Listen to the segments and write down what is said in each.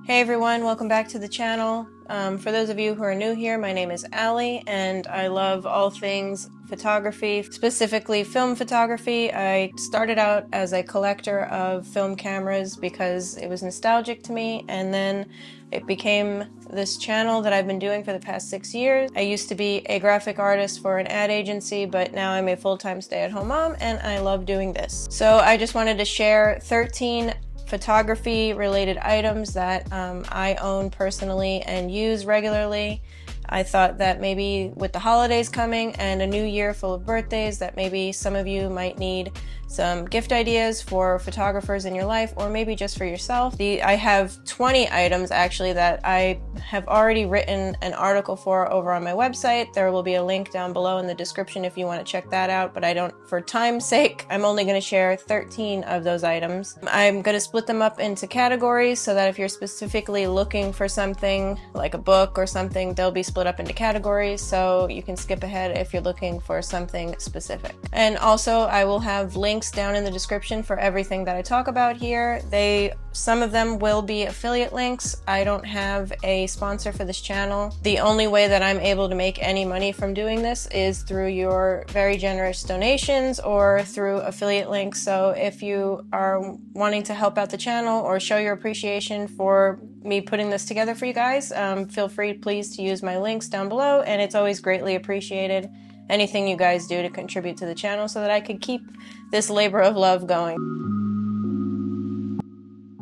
Hey everyone, welcome back to the channel. For those of you who are new here, my name is Allie and I love all things photography, specifically film photography. I started out as a collector of film cameras because it was nostalgic to me, and then it became this channel that I've been doing for the past 6 years. I used to be a graphic artist for an ad agency, but now I'm a full-time stay-at-home mom and I love doing this. So I just wanted to share 13 photography related items that I own personally and use regularly. I thought that maybe with the holidays coming and a new year full of birthdays, that maybe some of you might need some gift ideas for photographers in your life, or maybe just for yourself. I have 20 items actually that I have already written an article for over on my website. There will be a link down below in the description if you want to check that out, but for time's sake, I'm only going to share 13 of those items. I'm going to split them up into categories so that if you're specifically looking for something like a book or something, they'll be split up into categories, so you can skip ahead if you're looking for something specific. And also I will have links down in the description for everything that I talk about here. Some of them will be affiliate links. I don't have a sponsor for this channel. The only way that I'm able to make any money from doing this is through your very generous donations or through affiliate links. So if you are wanting to help out the channel or show your appreciation for me putting this together for you guys, feel free please to use my links down below, and it's always greatly appreciated anything you guys do to contribute to the channel so that I could keep this labor of love going.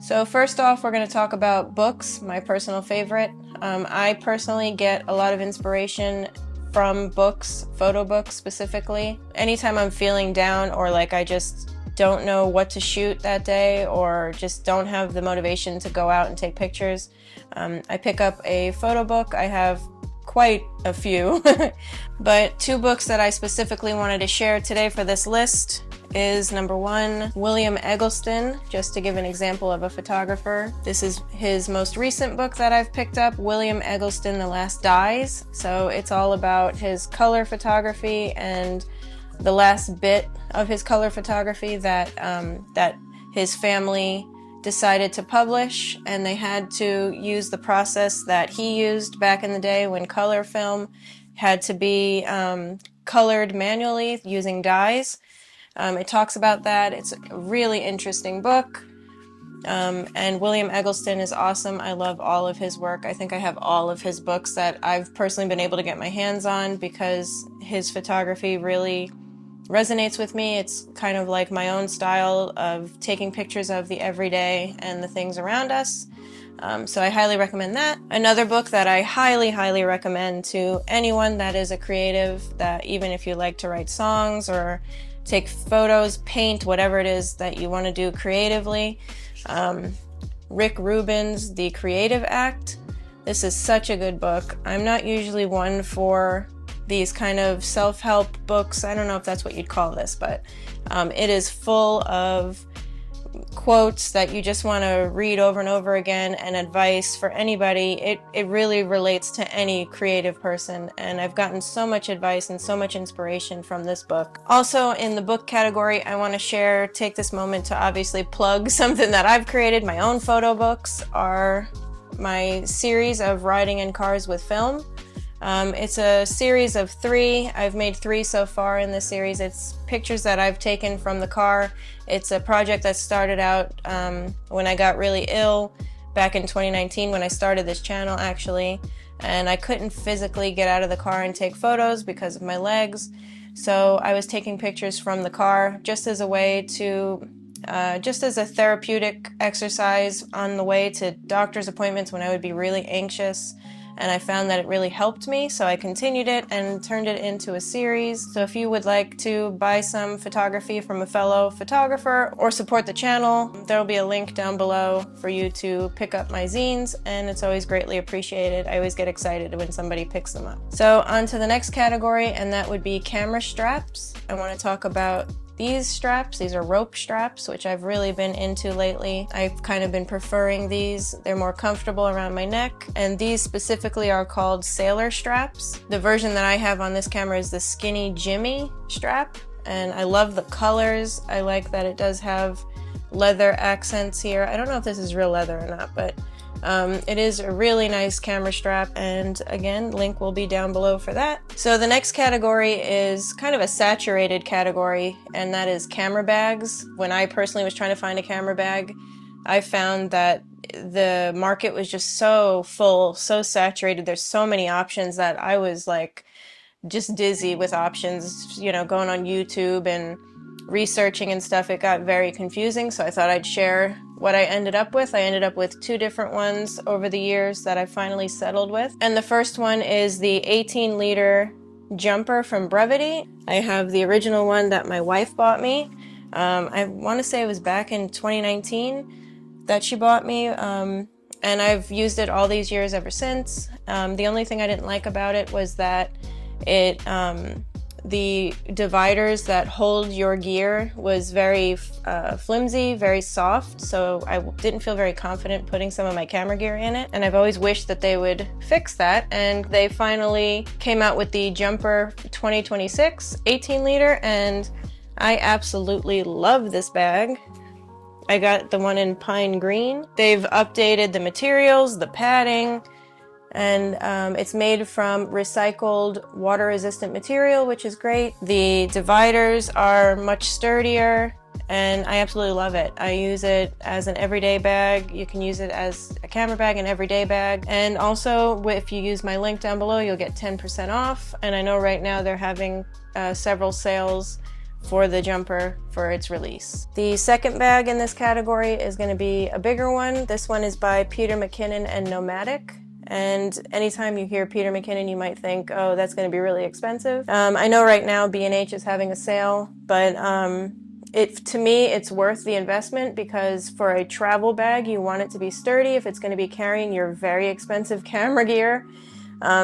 So first off, we're going to talk about books, my personal favorite. I personally get a lot of inspiration from books, photo books specifically. Anytime I'm feeling down or like I just don't know what to shoot that day or just don't have the motivation to go out and take pictures, I pick up a photo book. I have quite a few, but two books that I specifically wanted to share today for this list is number one, William Eggleston, just to give an example of a photographer. This is his most recent book that I've picked up, William Eggleston, The Last Dies. So it's all about his color photography and the last bit of his color photography that his family decided to publish, and they had to use the process that he used back in the day when color film had to be colored manually using dyes. It talks about that. It's a really interesting book. And William Eggleston is awesome. I love all of his work. I think I have all of his books that I've personally been able to get my hands on because his photography really resonates with me. It's kind of like my own style of taking pictures of the everyday and the things around us. So I highly recommend that. Another book that I highly recommend to anyone that is a creative, that even if you like to write songs or take photos, paint, whatever it is that you want to do creatively, Rick Rubin's The Creative Act. This is such a good book. I'm not usually one for these kind of self-help books. I don't know if that's what you'd call this, but it is full of quotes that you just want to read over and over again, and advice for anybody. It really relates to any creative person, and I've gotten so much advice and so much inspiration from this book. Also in the book category, I want to take this moment to obviously plug something that I've created. My own photo books are my series of riding in cars with film. It's a series of 3. I've made 3 so far in this series. It's pictures that I've taken from the car. It's a project that started out when I got really ill back in 2019 when I started this channel actually, and I couldn't physically get out of the car and take photos because of my legs. So I was taking pictures from the car just as a way to just as a therapeutic exercise on the way to doctor's appointments when I would be really anxious. And I found that it really helped me, so I continued it and turned it into a series. So if you would like to buy some photography from a fellow photographer or support the channel, there'll be a link down below for you to pick up my zines, and it's always greatly appreciated. I always get excited when somebody picks them up. So on to the next category, and that would be camera straps. I want to talk about these straps. These are rope straps, which I've really been into lately. I've kind of been preferring these. They're more comfortable around my neck, and these specifically are called sailor straps. The version that I have on this camera is the Skinny Jimmy strap, and I love the colors. I like that it does have leather accents here. I don't know if this is real leather or not, but It is a really nice camera strap, and again, link will be down below for that. So the next category is kind of a saturated category, and that is camera bags. When I personally was trying to find a camera bag, I found that the market was just so full, so saturated. There's so many options that I was like just dizzy with options, you know, going on YouTube and researching and stuff. It got very confusing, so I thought I'd share what I ended up with. I ended up with 2 different ones over the years that I finally settled with. And the first one is the 18-liter jumper from Brevity. I have the original one that my wife bought me. I want to say it was back in 2019 that she bought me. And I've used it all these years ever since. The only thing I didn't like about it was that the dividers that hold your gear was very flimsy, very soft, so I didn't feel very confident putting some of my camera gear in it, and I've always wished that they would fix that, and they finally came out with the Jumper 2026 18-liter, and I absolutely love this bag. I got the one in pine green. They've updated the materials, the padding, and it's made from recycled water-resistant material, which is great. The dividers are much sturdier, and I absolutely love it. I use it as an everyday bag. You can use it as a camera bag, an everyday bag, and also if you use my link down below, you'll get 10% off, and I know right now they're having several sales for the jumper for its release. The second bag in this category is going to be a bigger one. This one is by Peter McKinnon and Nomadic. And anytime you hear Peter McKinnon, you might think, oh, that's going to be really expensive. I know right now B&H is having a sale, but to me, it's worth the investment because for a travel bag, you want it to be sturdy if it's going to be carrying your very expensive camera gear.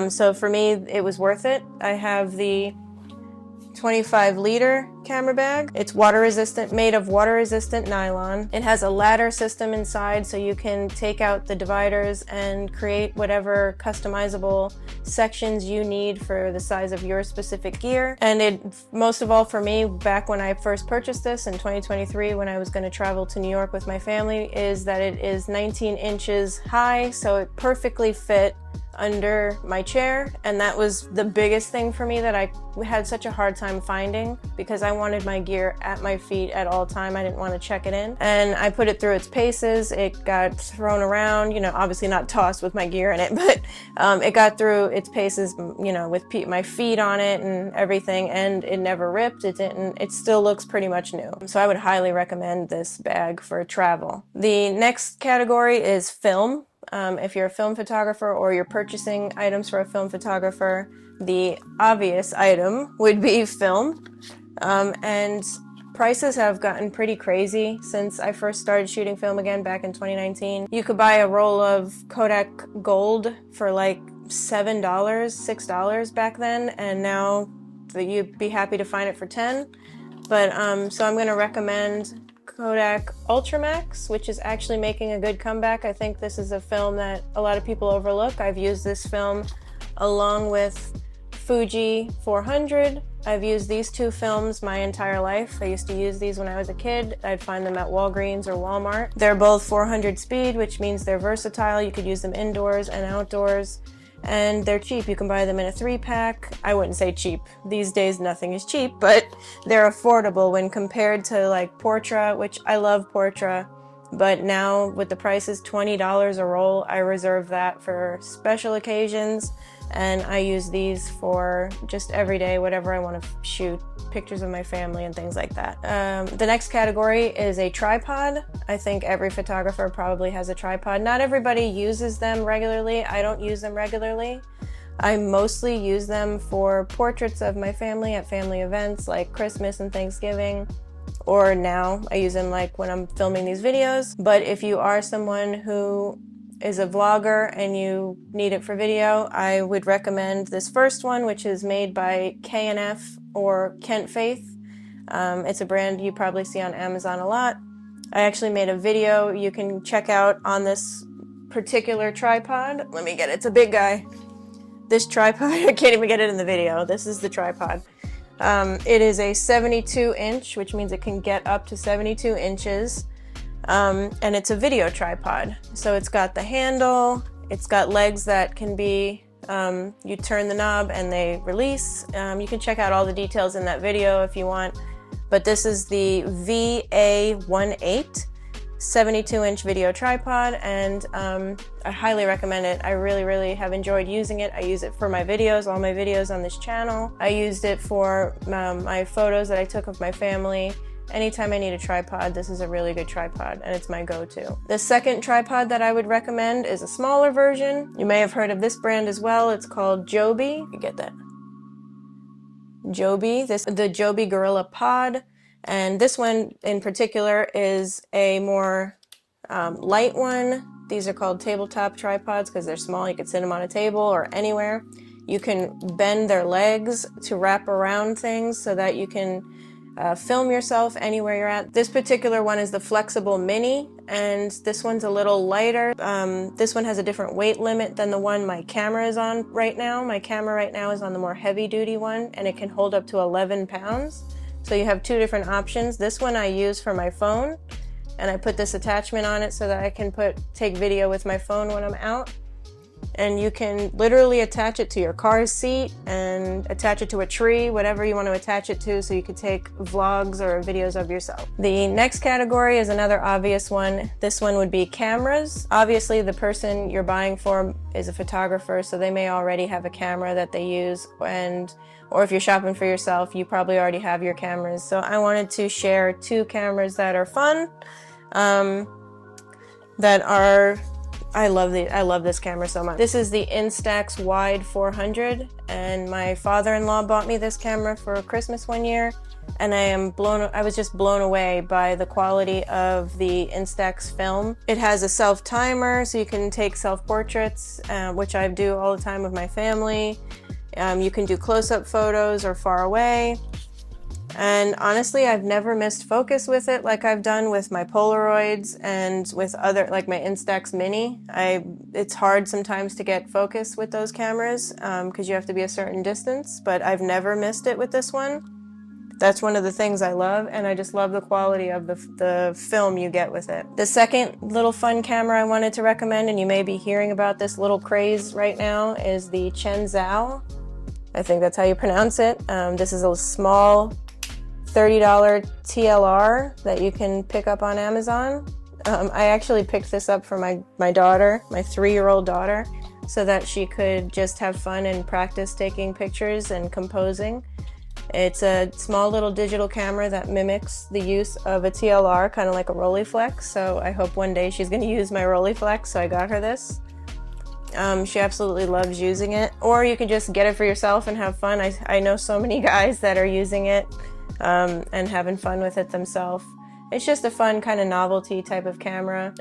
So for me, it was worth it. I have the 25-liter camera bag. It's water resistant, made of water resistant nylon. It has a ladder system inside so you can take out the dividers and create whatever customizable sections you need for the size of your specific gear. And it, most of all for me, back when I first purchased this in 2023 when I was going to travel to New York with my family, is that it is 19 inches high, so it perfectly fit under my chair, and that was the biggest thing for me that I had such a hard time finding because I wanted my gear at my feet at all time. I didn't want to check it in, and I put it through its paces. It got thrown around, you know, obviously not tossed with my gear in it, but it got through its paces, you know, with my feet on it and everything, and it never ripped. It still looks pretty much new. So I would highly recommend this bag for travel. The next category is film. If you're a film photographer or you're purchasing items for a film photographer, the obvious item would be film. And prices have gotten pretty crazy since I first started shooting film again back in 2019. You could buy a roll of Kodak Gold for like $7, $6 back then, and now you'd be happy to find it for $10. But so I'm going to recommend Kodak Ultramax, which is actually making a good comeback. I think this is a film that a lot of people overlook. I've used this film along with Fuji 400. I've used these two films my entire life. I used to use these when I was a kid. I'd find them at Walgreens or Walmart. They're both 400 speed, which means they're versatile. You could use them indoors and outdoors. And they're cheap. You can buy them in a 3-pack. I wouldn't say cheap. These days nothing is cheap, but they're affordable when compared to like Portra, which I love Portra, but now with the prices $20 a roll, I reserve that for special occasions, and I use these for just every day, whatever I want to shoot, pictures of my family and things like that. The next category is a tripod. I think every photographer probably has a tripod. Not everybody uses them regularly. I don't use them regularly. I mostly use them for portraits of my family at family events like Christmas and Thanksgiving, or now I use them like when I'm filming these videos. But if you are someone who is a vlogger and you need it for video, I would recommend this first one, which is made by K&F or Kent Faith. It's a brand you probably see on Amazon a lot. I actually made a video you can check out on this particular tripod. Let me get it. It's a big guy. This tripod, I can't even get it in the video. This is the tripod. It is a 72 inch, which means it can get up to 72 inches. and it's a video tripod. So it's got the handle, it's got legs that can be, you turn the knob and they release. You can check out all the details in that video if you want. But this is the VA18 72-inch video tripod, and I highly recommend it. I really have enjoyed using it. I use it for my videos, all my videos on this channel. I used it for my photos that I took of my family. Anytime I need a tripod, this is a really good tripod, and it's my go-to. The second tripod that I would recommend is a smaller version. You may have heard of this brand as well. It's called Joby. You get that? Joby. The Joby Gorilla Pod. And this one in particular is a more light one. These are called tabletop tripods because they're small. You can sit them on a table or anywhere. You can bend their legs to wrap around things so that you can film yourself anywhere you're at. This particular one is the Flexible Mini, and this one's a little lighter. This one has a different weight limit than the one my camera is on right now. My camera right now is on the more heavy-duty one, and it can hold up to 11 pounds. So you have two different options. This one I use for my phone, and I put this attachment on it so that I can take video with my phone when I'm out. And you can literally attach it to your car's seat and attach it to a tree, whatever you want to attach it to, so you could take vlogs or videos of yourself. The next category is another obvious one. This one would be cameras. Obviously, the person you're buying for is a photographer, so they may already have a camera that they use, or if you're shopping for yourself, you probably already have your cameras. So I wanted to share two cameras that are fun, I love this camera so much. This is the Instax Wide 400, and my father-in-law bought me this camera for Christmas one year, and I was just blown away by the quality of the Instax film. It has a self-timer, so you can take self-portraits, which I do all the time with my family. You can do close-up photos or far away. And honestly, I've never missed focus with it like I've done with my Polaroids and with other, like my Instax Mini. It's hard sometimes to get focus with those cameras because you have to be a certain distance, but I've never missed it with this one. That's one of the things I love, and I just love the quality of the film you get with it. The second little fun camera I wanted to recommend, and you may be hearing about this little craze right now, is the Chenzhou. I think that's how you pronounce it. This is a small $30 TLR that you can pick up on Amazon. I actually picked this up for my daughter, my 3-year-old daughter, so that she could just have fun and practice taking pictures and composing. It's a small little digital camera that mimics the use of a TLR, kind of like a Rolleiflex, so I hope one day she's going to use my Rolleiflex, so I got her this. She absolutely loves using it. Or you can just get it for yourself and have fun. I know so many guys that are using it and having fun with it themselves. It's just a fun kind of novelty type of camera.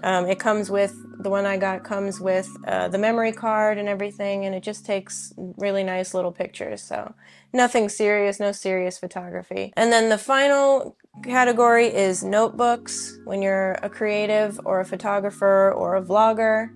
The one I got comes with the memory card and everything, and it just takes really nice little pictures. So nothing serious, no serious photography. And then the final category is notebooks. When you're a creative or a photographer or a vlogger,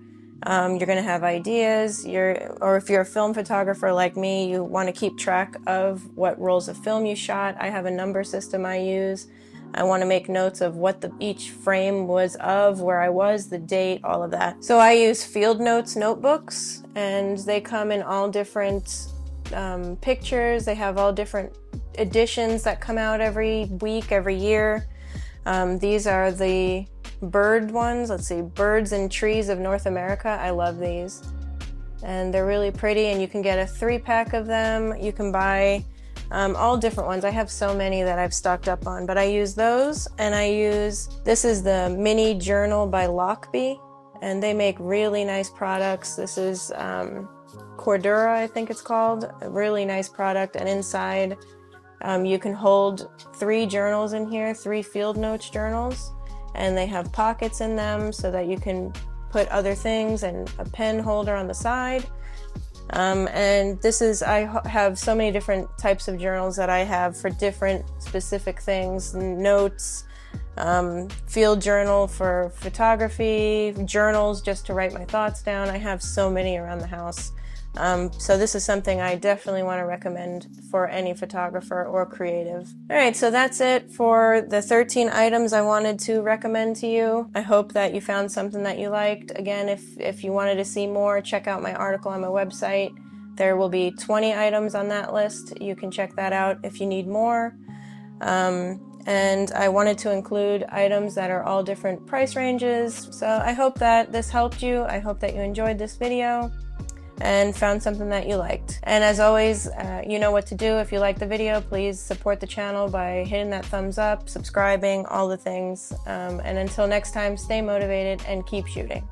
you're going to have ideas, or if you're a film photographer like me, you want to keep track of what rolls of film you shot. I have a number system I use. I want to make notes of what each frame was of, where I was, the date, all of that. So I use Field Notes notebooks, and they come in all different pictures. They have all different editions that come out every week, every year. These are the bird ones. Let's see, Birds and Trees of North America. I love these. And they're really pretty, and you can get a 3-pack of them. You can buy all different ones. I have so many that I've stocked up on, but I use those, and this is the Mini Journal by Lockbee, and they make really nice products. This is Cordura, I think it's called. A really nice product, and inside you can hold 3 journals in here, 3 Field Notes journals, and they have pockets in them so that you can put other things and a pen holder on the side. And I have so many different types of journals that I have for different specific things, notes, field journal for photography, journals just to write my thoughts down. I have so many around the house. So this is something I definitely want to recommend for any photographer or creative. Alright, so that's it for the 13 items I wanted to recommend to you. I hope that you found something that you liked. Again, if you wanted to see more, check out my article on my website. There will be 20 items on that list. You can check that out if you need more. And I wanted to include items that are all different price ranges. So I hope that this helped you. I hope that you enjoyed this video and found something that you liked. And as always, you know what to do. If you like the video, please support the channel by hitting that thumbs up, subscribing, all the things. And until next time, stay motivated and keep shooting.